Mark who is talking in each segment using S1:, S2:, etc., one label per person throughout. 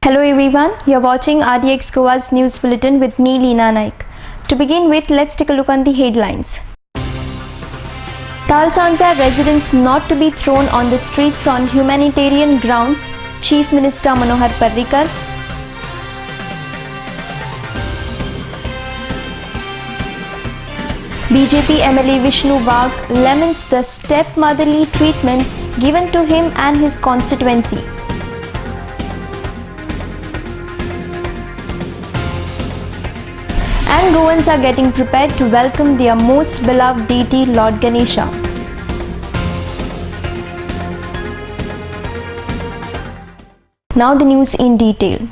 S1: Hello everyone, you are watching RDX Goa's news bulletin with me Leena Naik. To begin with, let's take a look on the headlines. Talsanza residents not to be thrown on the streets on humanitarian grounds, Chief Minister Manohar Parrikar. BJP MLA Vishnu Vag laments the stepmotherly treatment given to him and his constituency. And Goans are getting prepared to welcome their most beloved deity Lord Ganesha. Now the news in detail.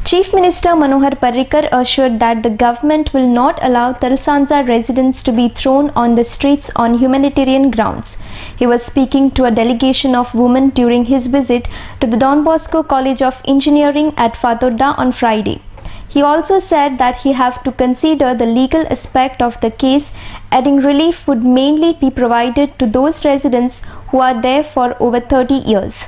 S1: Chief Minister Manohar Parrikar assured that the government will not allow Talsanza residents to be thrown on the streets on humanitarian grounds. He was speaking to a delegation of women during his visit to the Don Bosco College of Engineering at Fatorda on Friday. He also said that he have to consider the legal aspect of the case, adding relief would mainly be provided to those residents who are there for over 30 years.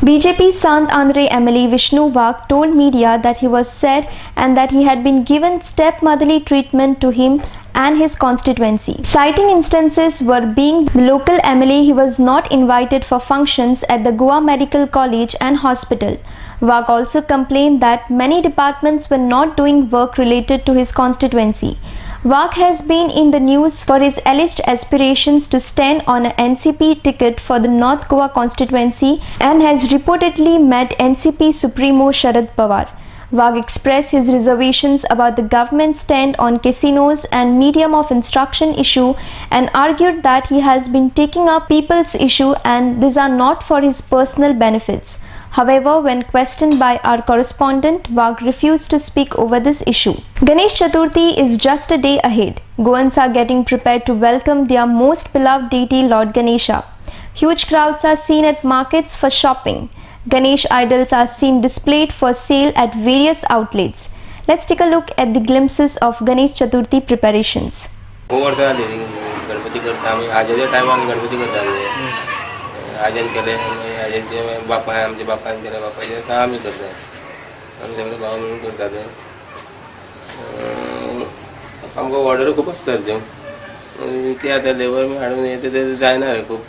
S1: BJP Sant Andre MLA Vishnu Vag told media that he was sad and that he had been given stepmotherly treatment to him and his constituency. Citing instances where being the local MLA he was not invited for functions at the Goa Medical College and Hospital. Vag also complained that many departments were not doing work related to his constituency. Vag has been in the news for his alleged aspirations to stand on an NCP ticket for the North Goa constituency and has reportedly met NCP Supremo Sharad Pawar. Vag expressed his reservations about the government's stand on casinos and medium of instruction issue and argued that he has been taking up people's issue and these are not for his personal benefits. However, when questioned by our correspondent, Vag refused to speak over this issue. Ganesh Chaturthi is just a day ahead. Goans are getting prepared to welcome their most beloved deity Lord Ganesha. Huge crowds are seen at markets for shopping. Ganesh idols are seen displayed for sale at various outlets. Let's take a look at the glimpses of Ganesh Chaturthi preparations.
S2: आजन केले आजन बापा है आमचे बापान केले बापाचे आता आम्ही करतात आम्ही सगळे भाव मिळून करतात आमकां ऑर्डर खूप असतात ते आता लेबर मी हाडून येते ते जायना रे खूप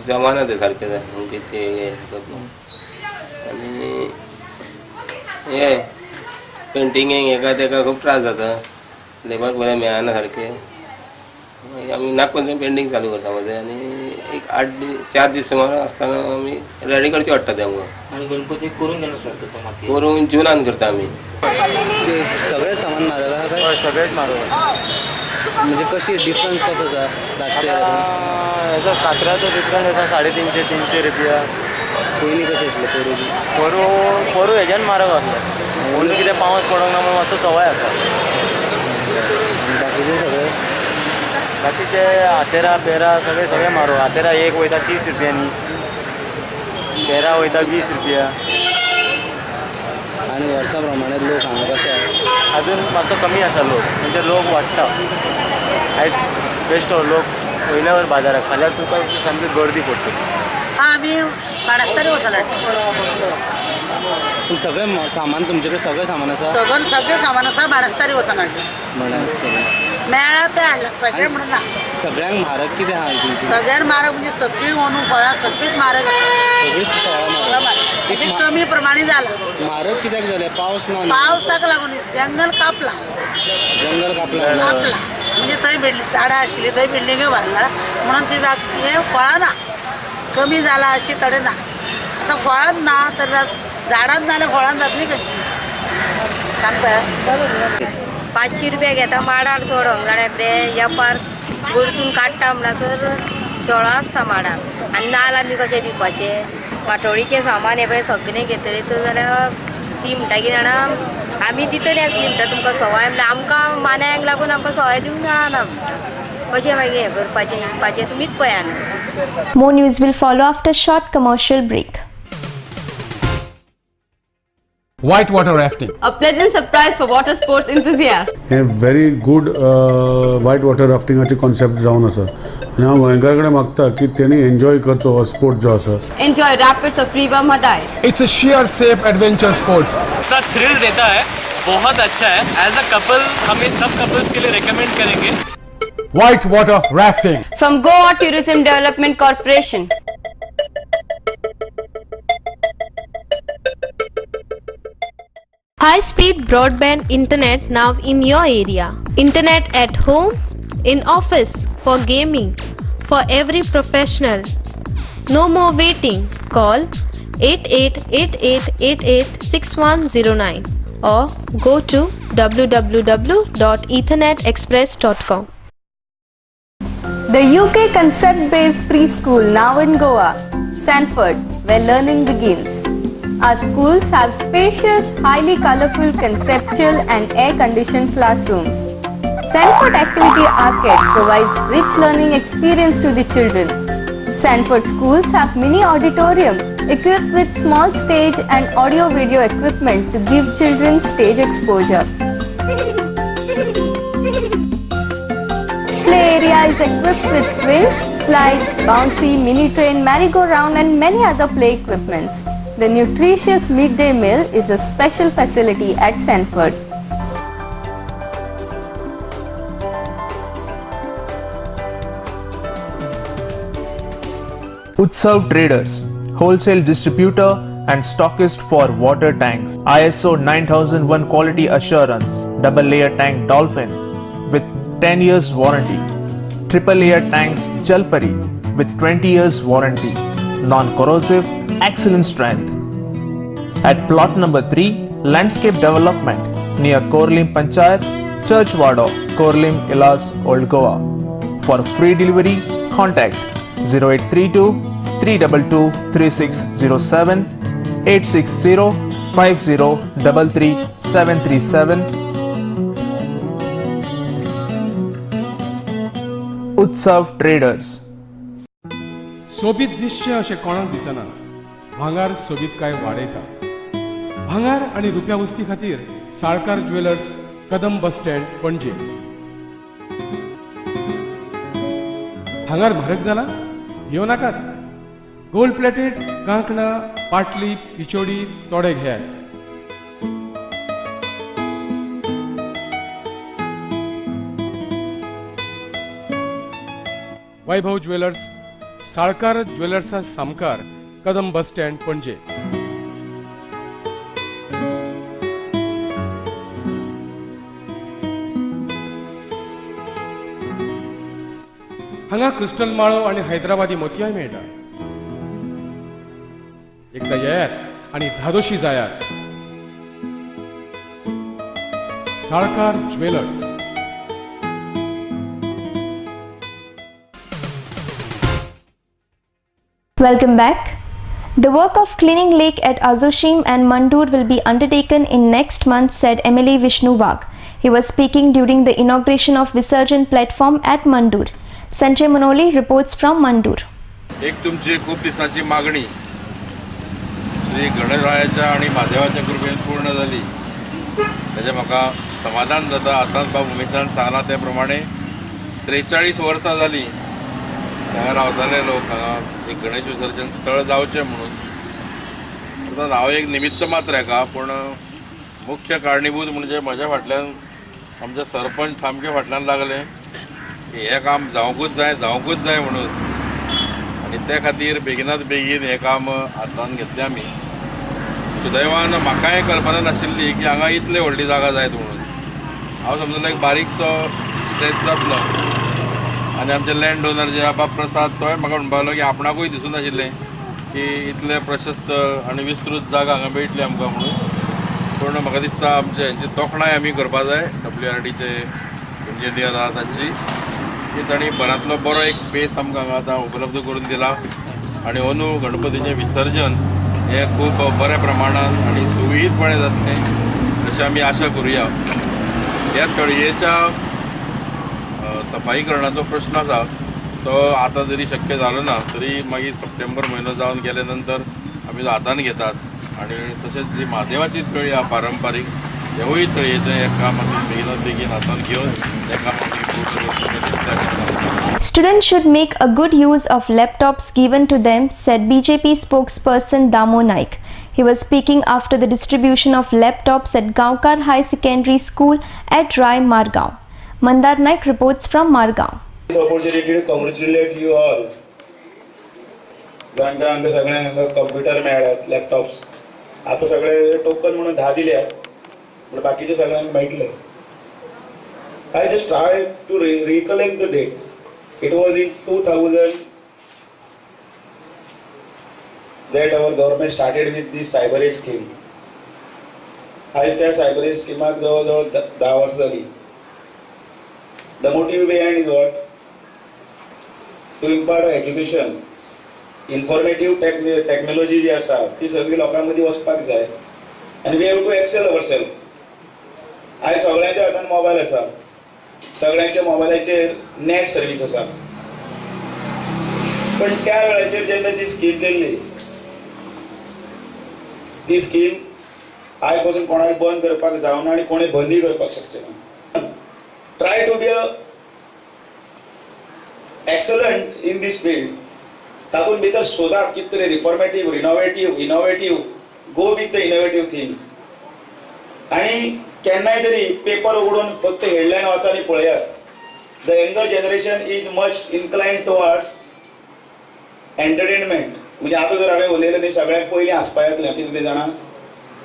S2: जमाना ते सारखे जाय म्हणजे ते आणि हे पेंटिंगेक एका तेका खूप त्रास जाता लेबर बरे मेळना सारखे आम्ही नागपंचमी पेंटिंग चालू करता मध्ये आणि एक 4 दिवस सुमार असताना आम्ही रेडी करची वाटतं त्यामुळं
S3: आणि गणपती करून घेणं शकतो
S2: करून जुनान करता आम्ही
S4: सगळे सामान मारग आहा काय
S3: सगळेच मारग
S4: म्हणजे कशी डिफरन्स कसो आसा लास्ट इयर
S3: हेजो कातराचो डिफरन्स आसा 350 रुपया
S4: पयलीं कशें आसलें
S3: पोरू हेज्यान म्हारग आसलें म्हणून कितें पावस पडोंक ना म्हणून असो सवय आसा
S4: बाकीचे सगळे
S3: बाकीचे आतेरा पेरा सगळे मारो आतेरा एक वयता 30 रुपयांनी पेरा वयता 20 रुपया
S4: आणि वर्सा प्रमाणे लोक हांगा कशे
S3: अजून मातसो कमी आसा लोक म्हणजे लोक वाडटा आयज बेश्टो लोक वयल्या बाजाराक फाल्यां तुका सामकी गर्दी पडटली
S5: आमी बाणस्तारी वताले
S4: पूण सगळें सामान तुमचे कडेन सगळें सामान आसा
S5: सगळें सामान आसा बाणस्तारी वचना
S4: म्हणून
S5: मेळ्ळा ते हाडला सगळें म्हणून ना
S4: सगळ्यांक म्हारग कितें आहा तुमची
S5: सगळ्यान म्हारग म्हणजे सगळीं ओनू फळां सगळींच म्हारग
S4: सगळींच फळां म्हारग
S5: कमी प्रमाणे जाला
S4: म्हारग कित्याक जालें पावस ना
S5: पावसाक लागून जंगल कापला
S4: कापला
S5: म्हणजे थंय झाडां आशिल्लीं थंय बिल्डिंग्यो बांदला म्हणून ती हे फळां ना कमी जाला अशी तडे ना आता फळांत ना तर झाडांत ना जाल्यार फळांत जातली कशी सांगता
S6: 500 रुपया घेता माडार सोडोंक जाल्यार ते व्यापार वरतून काडटा म्हणल्यार शेळो आसता माडार आनी नाल्ल आमी कशें विकपाचे वाटोळीचें सामान हे पळय सगळें घेतलीं जाल्यार ती म्हणटा की जाणा आमी दितली आसली म्हणटा तुमकां सवाय म्हणल्यार आमकां मान्यांक लागून आमकां सवाय दिवंक मेळना कशें मागीर हें करपाचें विकपाचें तुमीच पळया न्हू.
S1: More news will follow after short commercial break.
S7: Whitewater rafting.
S8: A pleasant surprise for water sports enthusiasts.
S9: हे very good whitewater raftinगाची कॉन्सेप्ट जावन आसा आनी हांव गोंयकार कडेन मागता की तेणी एन्जॉय करचो हो स्पोर्ट जो आसा.
S8: Enjoy rapids of River Madai.
S7: It's a sheer safe adventure sports.
S3: इतना थ्रिल देता है, बहुत अच्छा है. एज अ कपल हम इन सब कपल्स के लिए रेकमेंड करेंगे.
S7: Whitewater rafting.
S8: From Goa Tourism Development Corporation.
S10: High-speed broadband internet now in your area. Internet at home, in office, for gaming, for every professional. No more waiting. Call 8888886109 or go to www.ethernetexpress.com.
S11: The UK concept-based preschool now in Goa, Sanford, where learning begins. Our schools have spacious, highly colorful, conceptual and air-conditioned classrooms. Sanford Activity Arcade provides rich learning experience to the children. Sanford schools have mini auditorium equipped with small stage and audio-video equipment to give children stage exposure. Play area is equipped with swings, slides, bouncy, mini train, merry-go-round and many other play equipments. The nutritious midday meal is a special facility at Sanford.
S12: Utsav Traders, wholesale distributor and stockist for water tanks. ISO 9001 quality assurance, double layer tank Dolphin with 10 years warranty. Triple layer tanks Jalpari with 20 years warranty. Non-corrosive, excellent strength. At plot number 3, Landscape Development near Korlim Panchayat, Churchwada, Korlim, Ilas, Old Goa. For free delivery, contact 0832 322 3607 860 5033 737. Utsav Traders.
S7: सोबीत दिसचें अशें कोणाक दिसना. भांगार सोबीत काय वाडयता. भांगार आनी रुप्या वस्ती खातीर Salkar jewellers, Kadam bus stand, पणजे. भांगार म्हारग जाला? येवं नाकात. गोल्ड प्लेटेड कांकणां, पाटली, पिचोडी तोडे घेयात. वैभव ज्वेलर्स, साळकार ज्वेलर्सा सामकार, कदम बस स्टँड, पणजे. हांगा क्रिस्टल माळो आणि हैदराबादी मोतयाय मेळटा. एकदा येयात आणि धादोशी जायात. Salkar jewellers.
S1: Welcome back. The work of cleaning lake at Azushim and Mandur will be undertaken in next month, said MLA Vishnu Vag. He was speaking during the inauguration of Visarjan platform at Mandur. Sanjay Manoli reports from Mandur.
S13: एक तुमची खूप दिसांची मागणी श्री गणरायाच्या आणि महादेवाच्या कृपेन पूर्ण जाली. ताचे म्हाका समाधान जाता. आतांच बाबा उमेशान सांगला त्या प्रमाणे 43 वर्सां जाली हांगा रावताले लोक. हांगा एक गणेश विसर्जन स्थळ जावचें म्हणून. अर्थात हांव एक निमित्त मात्र हाका, पूण मुख्य कारणीभूत म्हणजे म्हज्या फाटल्यान आमचे सरपंच सामके फाटल्यान लागले की हें काम जावंकूच जाय म्हणून. आनी ते खातीर बेगिनात बेगीन हें काम हातान घेतलें आमी. सुदैवान म्हाकाय कल्पना नाशिल्ली की हांगा इतली व्हडली जागा जायत म्हणून. हांव समजलो एक बारीकसो स्टेज जातलो आनी आमचे लँड डोनर जे बाब प्रसाद तोय म्हाका म्हणपाक लागलो की आपणाकूय दिसून नाशिल्लें की इतले प्रशस्त आनी विस्तृत जागा हांगा मेळटली आमकां म्हणून. पूण म्हाका दिसता आमचे हेंची तोखणाय आमी करपा जाय WRDचे इंजिनियर आहा तांची की तांणी बरांतलो बरो एक स्पेस आमकां हांगा आतां उपलब्ध करून दिला आनी अंदू गणपतीचें विसर्जन हें खूब बऱ्या प्रमाणान आनी सुविधीतपणे जातलें अशें आमी आशा करुया. ह्या तळयेच्या सफाईकरणाचो प्रश्न आसा तो आतां जरी शक्य जालो ना तरी मागीर सप्टेंबर म्हयनो जावन गेले नंतर आमी तो हातान घेतात आनी तशेंच जी म्हादेवाची तळी आहा पारंपारीक हेवूय तळयेचें हें काम आमी बेगीनात बेगीन हातान घेवन हें काम आमी
S1: Students should make a good use of laptops given to them, said BJP spokesperson Damo Naik. He was speaking after the distribution of laptops at Gaonkar High Secondary School at Rai, Margao. Mandar Naik reports from Margao.
S14: This opportunity to congratulate you all. आमकां सगळ्यांक computer मेळ्ळ्यात, laptops. आता सगळे token म्हणून 10 दिल्यात, पण बाकीचे सगळ्यांक मेळटले. I just tried to recollect the date. It was in 2000 that our government started with this cyber age scheme. आज त्या cyber age scheme जवळजवळ 10 वर्ष झाली. The motive behind is what? To impart education. Informative technology जी आसा ती सगळी लोकांमध्ये वचपाक जाय and we have to excel ourselves. आज सगळ्यांच्या हातान मोबाईल आसा, सगळ्यांच्या मोबायलाचेर नेट सर्विस आसा, पण त्या वेळाचेर जेन्ना ती स्कीम केल्ली ती स्कीम आयज पासून कोणाक बंद करपाक जावना आनी कोणी बंदी करपाक शकचे ना. Try to be excellent in these field. तातूंत भितर सोदात कितें तरी reformative, innovative, go with the innovative things. आनी केन्नाय तरी पेपर उगडून फक्त हेडलायन वाचा आनी पळयात. The younger generation is much inclined towards entertainment. म्हणजे आता जर हांवें उलयलें न्ही सगळ्याक पयलीं हांसपा येतलें कितें तें जाणा.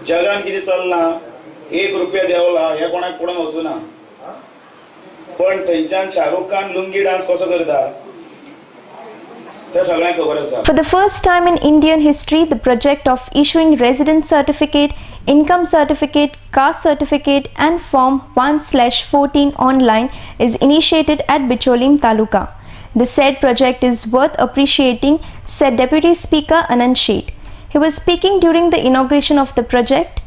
S14: जगान कितें चल्लां, 1 रुपया देंवला हें कोणाक पडून वचूना, पण थंयच्यान शाहरुख खान लुंगी डान्स कसो करता
S1: For the first time in Indian history, the project of issuing residence certificate, income certificate, caste certificate and Form 1/14 online is initiated at Bicholim Taluka. The said project is worth appreciating, said Deputy Speaker Anand Sheth. He was speaking during the inauguration of the project.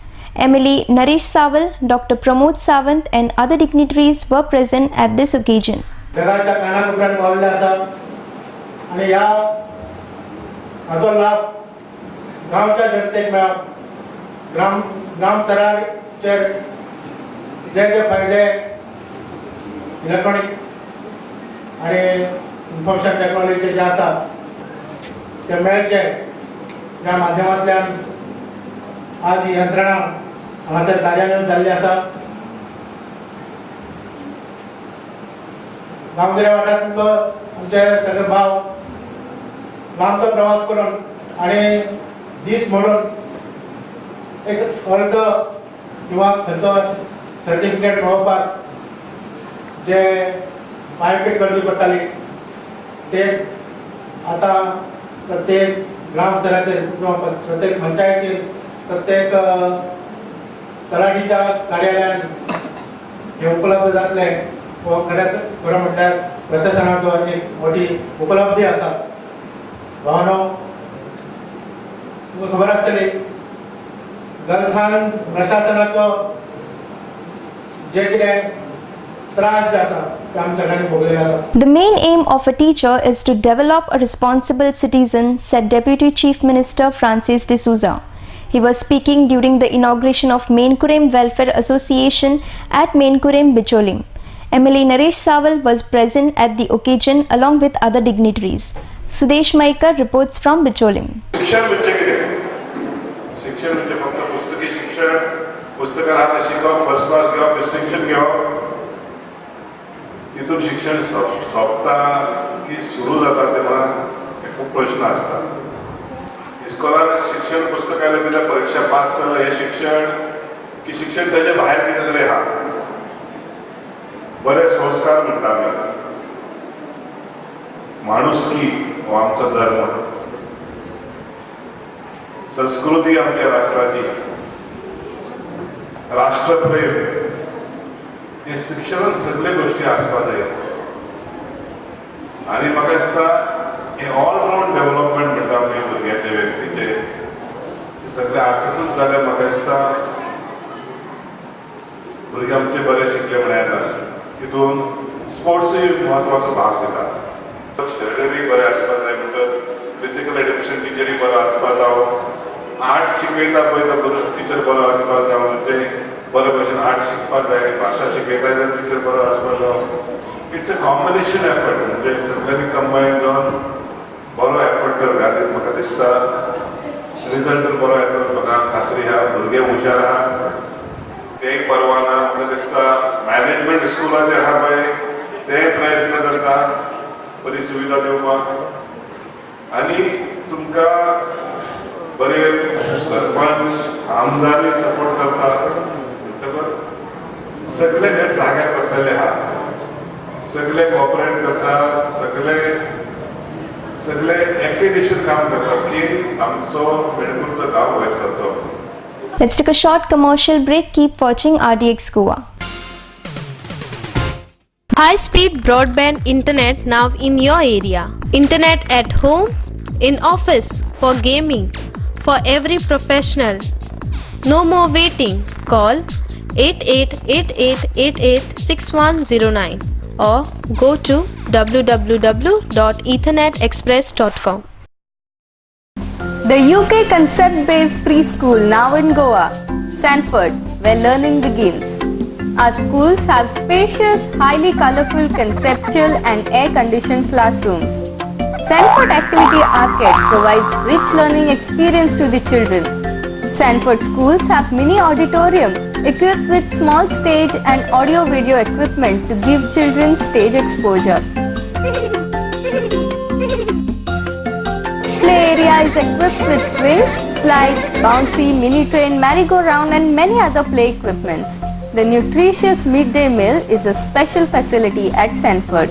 S1: MLA Naresh Sawal, Dr. Pramod Sawant and other dignitaries were present at this occasion.
S15: आणि या हाचो लाभ गांवच्या जनतेक मेळप. ग्राम स्तराचेर जे फायदे electronic आणि इन्फॉर्मेशन टेक्नॉलॉजीचे जे आसा ते मेळचे, ज्या माध्यमांतल्यान आज ही यंत्रणा हांगासर कार्यान्वीत जाल्ली आसा. गांवगिऱ्या वाठारांतलो आमचे सगळे भाव लांबचो प्रवास करून आणि दीस म्हणून एक अर्ज किंवा खंयचो सर्टिफिकेट मेळोवपाक जे पायपीट करची पडटाली ते आता प्रत्येक ग्राम स्तराचेर किंवा प्रत्येक पंचायतीन प्रत्येक तलाठीच्या कार्यालयान हे उपलब्ध जातले. हो खरं म्हटल्यार प्रशासनाचो एक मोठी उपलब्धी आसा. भावनो तुमकां खबर आसतली गलथान प्रशासनाचो जे कितें त्रास जे आसा ते आमी सगळ्यांनी भोगलेले आसा.
S1: The main aim of a teacher is to develop a responsible citizen, said Deputy Chief Minister Francis D'Souza. He was speaking during the inauguration of Mainkurem Welfare Association at Mainkurem Bicholim. MLA Naresh Sawal was present at the occasion along with other dignitaries. Sudesh Maikar reports from Bicholim.
S16: शिक्षण म्हणजे कितें? शिक्षण म्हणजे फक्त पुस्तकी शिक्षण, पुस्तकां हातात शिकप, फर्स्ट क्लास घेवप, डिस्टिंक्शन घेवप, हितून शिक्षण सोंपता की सुरू जाता तेव्हा खूप प्रश्न असतात. इस्कॉलार शिक्षण पुस्तकांनी दिल्या परीक्षा पास जालं हे शिक्षण की शिक्षण त्याच्या भायर कितें तरी आहा. बरे संस्कार म्हणटा आमी माणुसकी हो आमचो धर्म, संस्कृती आमच्या राष्ट्राची, राष्ट्रप्रेम हे शिक्षणात सगळे गोष्टी आसपा जाय. आणि म्हाका दिसता हे ऑल राउंड डेव्हलपमेंट म्हणटा आमी भुरग्याचे व्यक्तीचे सगळे आसतूच जाल्यार म्हाका दिसता भुरगे आमचे बरे शिकले म्हण येता. तितून स्पोर्ट्सूय म्हत्वाचो भाग घेता. शरिरीक बरें आसपा जाय म्हणटत फिजिकल एड्युकेशन टिचरी बरो आसपा जावं, आर्ट शिकयता पळय तो टिचर बरो आसपा जावं, म्हणजे बरे भशेन आर्ट शिकपाक जाय, भाशा शिकयता जाल्यार टिचर बरो आसपा जावं. इट्स अ कॉम्बिनेशन एफर्ट, म्हणजे सगळ्यांनी कंबायन जावन बरो एफर्ट कर घालीत म्हाका दिसता रिजल्ट बरो येता. म्हाका खात्री आहा भुरगे हुशार आहा तेय परवा ना. म्हाका दिसता मॅनेजमेंट स्कुलाचे आहा पळय ते प्रयत्न करता बरी सुविधा दिवपाक. आनी तुमकां बरे सरपंच आमदारय सपोर्ट करता म्हणटकच सगळे हे जाग्यार बसलेले आहा, सगळे कॉपरेट करता, सगळे एके दिशेन काम करता की आमचो बेळगूरचो गांव वयर सरचो.
S1: Let's take a short commercial break. Keep watching RDX Goa.
S10: High-speed broadband internet now in your area. Internet at home, in office, for gaming, for every professional. No more waiting. Call 8888886109 or go to www.ethernetexpress.com.
S11: The UK concept-based preschool now in Goa, Sanford, where learning begins. Our schools have spacious, highly colorful, conceptual and air-conditioned classrooms. Sanford Activity Arcade provides rich learning experience to the children. Sanford schools have mini auditorium equipped with small stage and audio-video equipment to give children stage exposure. Play area is equipped with swings, slides, bouncy, mini train, merry-go-round and many other play equipments. The nutritious midday meal is a special facility at Sanford.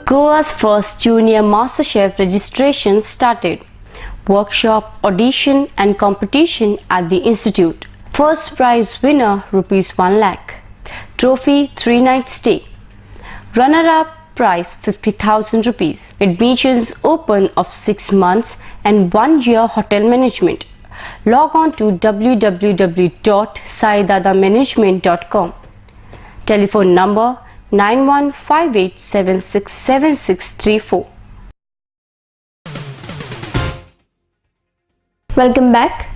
S8: Goa's first Junior MasterChef registration started. Workshop, audition and competition at the Institute. First prize winner ₹1 lakh. Trophy 3-night stay. Runner-up prize ₹50,000. Admissions open of 6 months and 1 year hotel management. Log on to www.saidadamanagement.com. Telephone number 9158767634.
S1: Welcome back.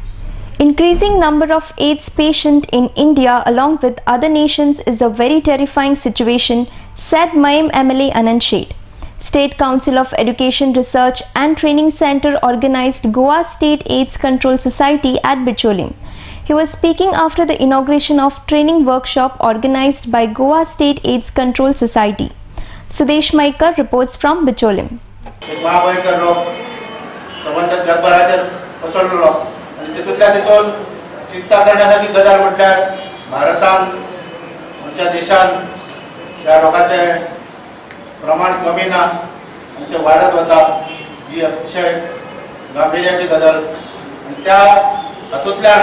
S1: Increasing number of AIDS patients in India along with other nations is a very terrifying situation, said Mayim MLA Anand Sheth. State Council of Education Research and Training Center organized Goa State AIDS Control Society at Bicholim. He was speaking after the inauguration of training workshop organized by Goa State AIDS Control Society. Sudesh Maikar reports from Bicholim.
S15: तितूंतल्या तितून चिंता करण्यासारखी गजाल म्हटल्यार भारतान आमच्या देशान ह्या रोगाचे प्रमाण कमी ना आनी ते वाडत वता ही अतिशय गांभीर्याची गजाल. आनी त्या हातूंतल्यान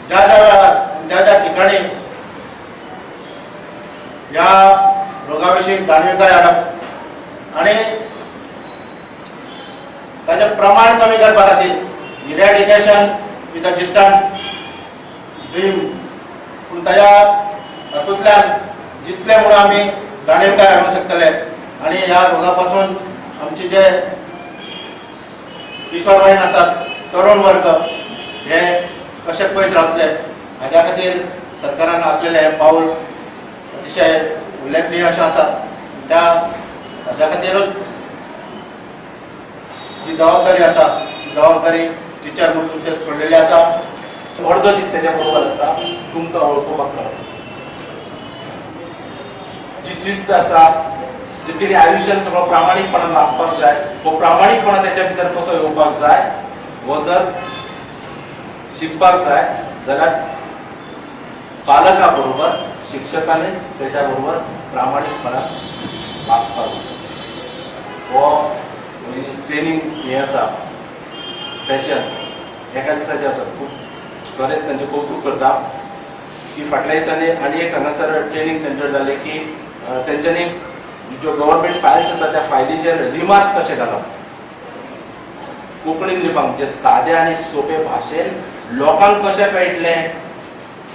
S15: ज्या ज्या वेळार ज्या ज्या ठिकाणी ह्या रोगाविशीं जाणविकाय हाडप आनी ताचे प्रमाण कमी करपा खातीर eradication with a distant dream पूण ताच्या हातूंतल्यान जितले म्हणून आमी जाणविकाय हाडूंक शकतले आनी ह्या रोगा पासून आमचे जे किशोरवयीन आसात तरुण वर्ग हे कशे पयस रावतले हाज्या खातीर सरकारान आखलेले हे पावल अतिशय उल्लेखनीय अशें आसा. त्या हाज्या खातीरूच जी जबाबदारी आसा ती जबाबदारी टिचर म्हणून तुमचेर सोडलेली आसा.
S17: अर्दो दीस तेच्या बरोबर आसता तुमकां वळखुपाक मेळटा. जी शिस्त आसा जी तिणी आयुश्यान सगळो प्रामाणीकपणान लागपाक जाय हो प्रामाणीकपणा तेच्या भितर कसो येवपाक जाय हो जर शिकपाक जाय जाल्यार पालका बरोबर शिक्षकांनी त्याच्या बरोबर प्रामाणिकपणान वागपाक हो ट्रेनिंग हे आसा सेशन एका दिसाचें आसा. खूब खरेंच तांचें कौतुक करता की फाटल्या दिसांनी आनी एक हांगासर ट्रेनिंग सेंटर जालें की तेंच्यांनी ज्यो गव्हर्मेंट फायल्स येता त्या फायलीचेर रिमार्क कशें घालप, कोंकणीन लिवपाक म्हणजे साद्या आनी सोंपे भाशेन लोकांक कशें कळटलें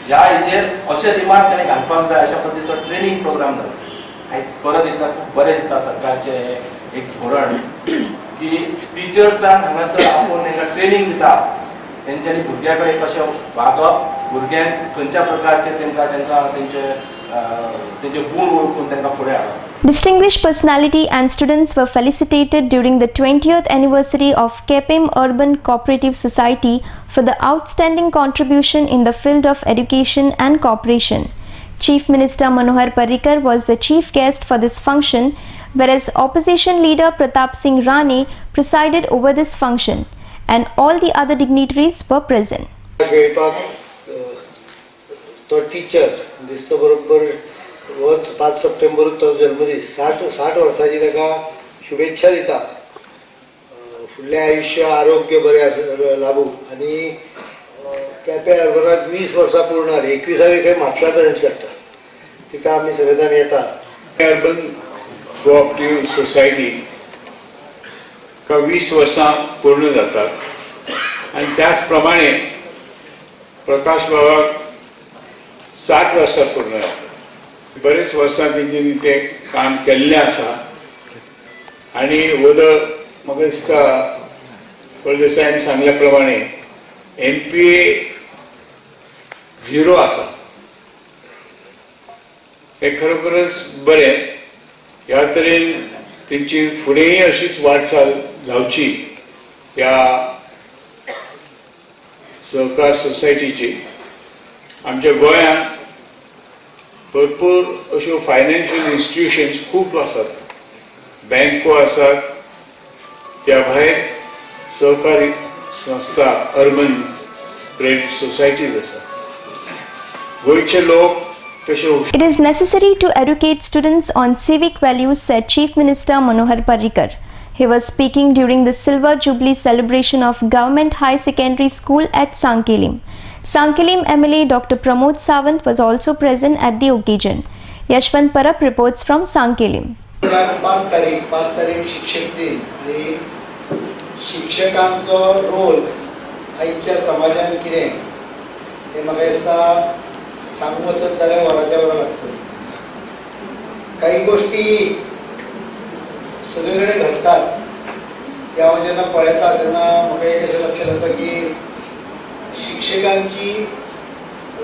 S17: ह्या हेचेर अशें रिमार्क ताणें घालपाक जाय अशा पद्दतीचो ट्रेनिंग प्रोग्राम जालो. आयज परत एकदा खूब बरें दिसता सरकारचें एक धोरण की टिचर्सांक हांगासर आपोवन तांकां ट्रेनिंग दिता, तेंच्यांनी भुरग्यां कडेन कशें वागप, भुरग्यांक खंयच्या प्रकारचे तांकां तेंचे गूण वळखून तांकां फुडें हाडप.
S1: Distinguished personality and students were felicitated during the 20th anniversary of KPM Urban Cooperative Society for the outstanding contribution in the field of education and cooperation. Chief Minister Manohar Parrikar was the chief guest for this function, whereas Opposition Leader Pratap Singh Rane presided over this function, and all the other dignitaries were present.
S18: तो teacher दिसता बरोबर 5 September तो जन्मदीस 60 वर्सांची ताका शुभेच्छा दिता. फुडलें आयुश्य आरोग्य बरें लाभू आनी केपें अर्बनाक 20 वर्सां पूर्ण जाली. 21वी खंय म्हापसा पेरंट्स काडटा तिका आमी सगळे जाण येता.
S19: अर्बन कोऑपरेटिव्ह सोसायटी 20 वर्सां पूर्ण जातात आनी त्याच प्रमाणे प्रकाश बाबाक 60 वर्सां पूर्ण जातात. बरेच वर्सां तेंच्यांनी ते काम केल्लें आसा आनी उदक म्हाका दिसता फळदेसायान सांगल्या प्रमाणे NPA 0 आसा. हे खरोखरच बरें. ह्या तरेन तेंची फुडेंय अशीच वाटचाल जावची ह्या सहकार सोसायटीची. आमच्या गोंयांत भरपूर अश्यो फायनान्शियल इन्स्टिट्यूशन्स खूब आसात, बँको आसात, त्या भायर सहकारी संस्था अर्बन क्रेडिट सोसायटीज आसात. गोंयचे लोक तशे.
S1: It is necessary to educate students on civic values, said Chief Minister Manohar Parrikar. He was speaking during the Silver Jubilee celebration of Government High Secondary School at Sankelim. Sankelim MLA Dr. Pramod Sawant was also present at the occasion. Yashwant Parab reports from Sankelim.
S18: 5 तारीख शिक्षक दिन आणि शिक्षकांचो role आयच्या समाजान कितें हे म्हाका दिसता सांगूंक वचत जाल्यार वराच्या वरां लागतली. काही गोष्टी सगळे कडेन घडटात ते हांव जेन्ना पळयता तेन्ना म्हाका एक अशें लक्षात येता की शिक्षकांचो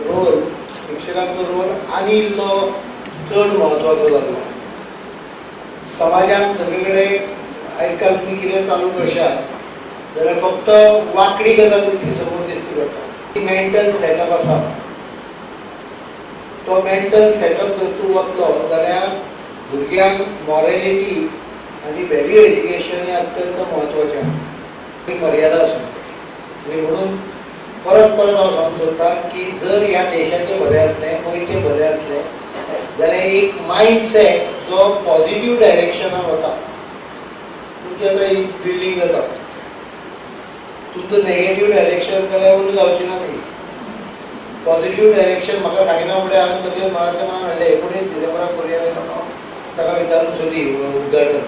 S18: रोल आनी इल्लो चड म्हत्वाचो जालो. समाजान सगळे कडेन आयज काल तुमी कितें चालू करशात जाल्यार फक्त वांकडी गजाल तुमची समोर दिसती पडटा. मेंटल सेटअप आसा तो मेंटल सेटअप जर तूं वतलो जाल्यार भुरग्यांक मॉरॅलिटी आनी व्हॅल्यू एज्युकेशन हें अत्यंत म्हत्वाचें. ती मर्यादा आसा आनी म्हणून परत हांव सांगूंक सोदतां की जर ह्या देशाचें बरें जातलें, गोंयचें बरें जातलें जाल्यार एक मायंडसेट जो पॉझिटिव्ह डायरेक्शनान वता. तुमची आतां ही बिल्डींग जाता, तुमचो नेगेटीव्ह डायरेक्शन जाल्यार उणें जावचें ना ती. पॉझिटिव्ह डायरेक्शन म्हाका सांगिना फुडें हांवें तकलेन मनांतल्या मनान हाडलें. 19 डिसेंबराक करुया ताका विचारून सोदी उदघाटन.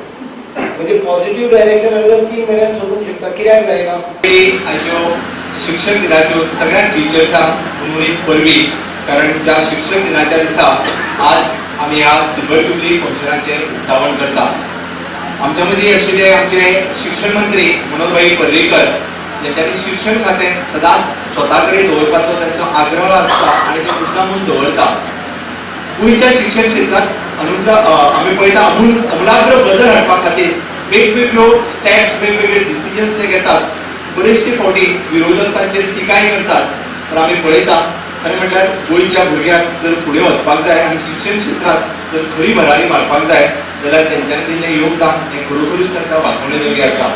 S18: म्हणजे पॉझिटिव्ह डायरेक्शन जाल्यार 3 म्हयन्यांत सोदूंक शकता. कित्याक जायना?
S20: आयच्यो शिक्षक दिनाच्यो सगळ्या टिचर्सांक उर्मित परबी. कारण त्या शिक्षक दिनाच्या दिसा आज आमी ह्या सिल्वर जुबली फंक्शनाचें उक्तावण करता. आमच्या मदीं आशिल्ले आमचे शिक्षण मंत्री मनोहर भाई पर्रीकर ज्यांच्यांनी शिक्षण खातें सदांच स्वता कडेन दवरपाचो तांचो आग्रह आसता आनी ते मुद्दामून दवरता. गोंयच्या शिक्षण क्षेत्रांत आमी पळयता अमूलाग्र बदल हाडपा खातीर वेगवेगळ्यो स्टेप्स वेगवेगळे डिसिजन्स ते घेतात. बरेचशे फावटी विरोधकांचेर टिकाय करतात. पण आमी पळयता खरें म्हटल्यार गोंयच्या भुरग्यांक जर फुडें वचपाक जाय आनी शिक्षण क्षेत्रांत जर खरी भरारी मारपाक जाय जाल्यार तेंच्यांनी दिल्लें योगदान हें खरोखरूच तांकां वाखणणेजोगें आसा.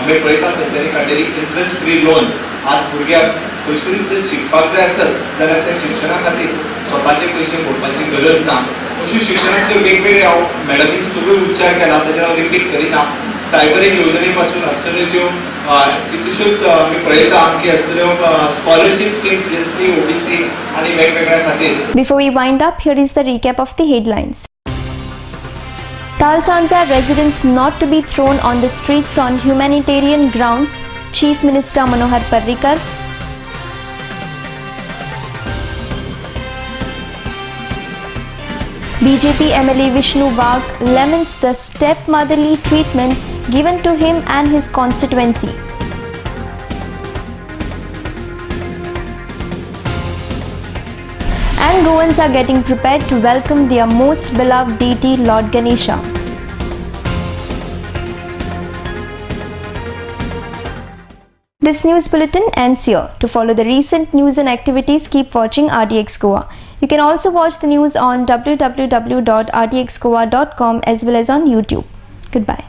S20: आमी पळयता तेंच्यांनी काडिल्ली इंट्रस्ट फ्री लोन आज भुरग्यांक खंयसरूय जर शिकपाक जाय आसत जाल्यार त्या शिक्षणा खातीर स्वताचे पयशे मोडपाची गरज ना. अश्यो शिक्षणांतल्यो वेगवेगळ्यो मॅडमीन सगळ्यो उच्चार केला, ताचेर हांव रिपीट करिना. सायबर येवजणे पासून आसतल्यो ज्यो कितल्योश्योच आमी पळयता की आसतल्यो स्कॉलरशीप स्किम्स एससी ओबीसी आनी वेगवेगळ्या खातीर.
S1: Before we wind up, here is the recap of the headlines. Talsanza residents not to be thrown on the streets on humanitarian grounds, Chief Minister Manohar Parrikar. BJP MLA Vishnu Vag laments the stepmotherly treatment given to him and his constituency. And Goans are getting prepared to welcome their most beloved deity Lord Ganesha. This news bulletin ends here. To follow the recent news and activities, keep watching RDX Goa. You can also watch the news on www.rdxgoa.com as well as on YouTube. Goodbye.